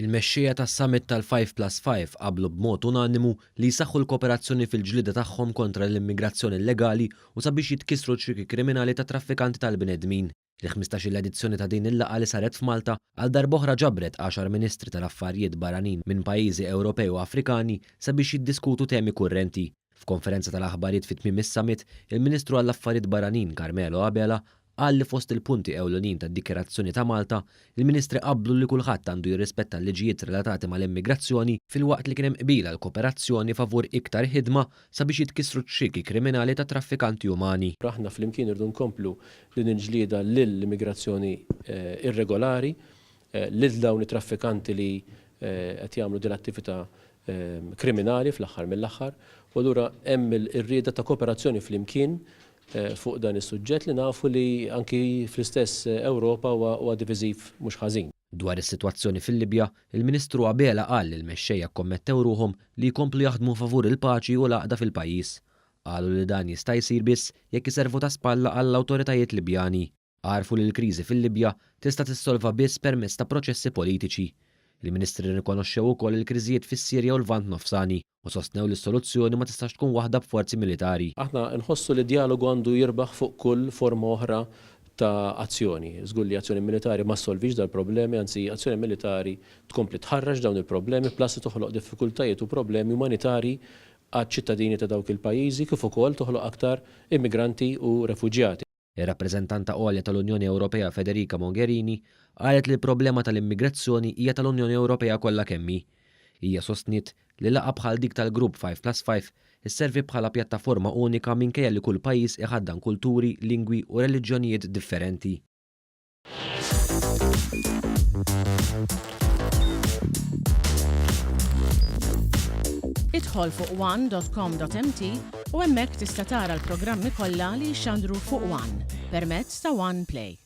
Il-mexxejja tas-summit tal-5+5 qablu b'mod unanimu li jsaħħu l-kooperazzjoni fil-ġlieda tagħhom kontra l-immigrazzjoni illegali u sabiex jitkissru t-triki kriminali ta' traffikanti tal-bnedmin. Il-15 edizzjoni ta' din il-laqgħa li saret f'Malta għal darb'oħra ġabret 10 ministri tal-affarijiet barranin minn pajjiżi Ewropej u Afrikani sabiex jiddiskutu temi kurrenti. F'konferenza tal-aħbarijiet fit-tmiem is-summit, il-Ministru għall-Affarijiet Barranin Carmelo Abela qal li fost il-punti ewlenin tad-Dikjerazzjoni ta' Malta, il-Ministri qablu li kulħadd għandu jirrispetta l-liġijiet relatati mal-immigrazzjoni filwaqt li kien hemm qbila l-kooperazzjoni favur iktar ħidma sabiex jitkissru t-triki kriminali ta' traffikanti umani. Aħna flimkien irdu nkomplu li ninġlieda lill-immigrazzjoni irregolari, lil dawn it-traffikanti li qed jagħmlu din l-attività kriminali fl-aħħar mill-aħħar, u allura hemm ir-rieda ta' kooperazzjoni flimkien fuq dan is-suġġett li nafu li anki fl-istess Ewropa huwa diviżiv mhux ħażin. Dwar is-sitwazzjoni fil-Libja, il-Ministru Abela qal li l-mexxejja kkommettew ruhom li jkomplu jaħdmu favur il-paċi u l-għaqda fil-pajjiż. Qalu li dan jista' jsir biss jekk iservu ta' spalla għall-awtoritajiet Libjani. Għarfu li l-kriżi fil-Libja tista' tissolva biss permezz ta' proċessi politiċi. Il-Ministri rikonoxxew ukoll il-kriżijiet fis-Sirja u l-Lvant Nofsani u sostnew li s-soluzzjoni ma tistax tkun waħda b'forzi militari. Aħna nħossu li dialogu għandu jirbaħ fuq kull forma oħra ta' azzjoni. Żgur li azzjoni militari ma solvix dal-problemi, anzi azzjoni militari tkompli tħarraġ dawn il-problemi plus toħloq diffikultajiet u problemi umanitari għaċ-ċittadini ta' dawk il-pajjiżi kif ukoll toħloq aktar immigranti u refuġjati. Ir-rappreżentanta għolja tal-Unjoni Ewropea Federica Mogherini qalet li l-problema tal-immigrazzjoni hija tal-Unjoni Ewropea kollha kemm hi. Hija sostniet li laqgħa bħal dik tal-grupp 5+5 isservi bħala pjattaforma unika minkejja li kull pajjiż iħaddan kulturi, lingwi u reliġjonijiet differenti. Idħol fuq one.com.mt u hemmhekk tista' tara l-programmi kollha li jxandru fuq One permezz ta' One Play.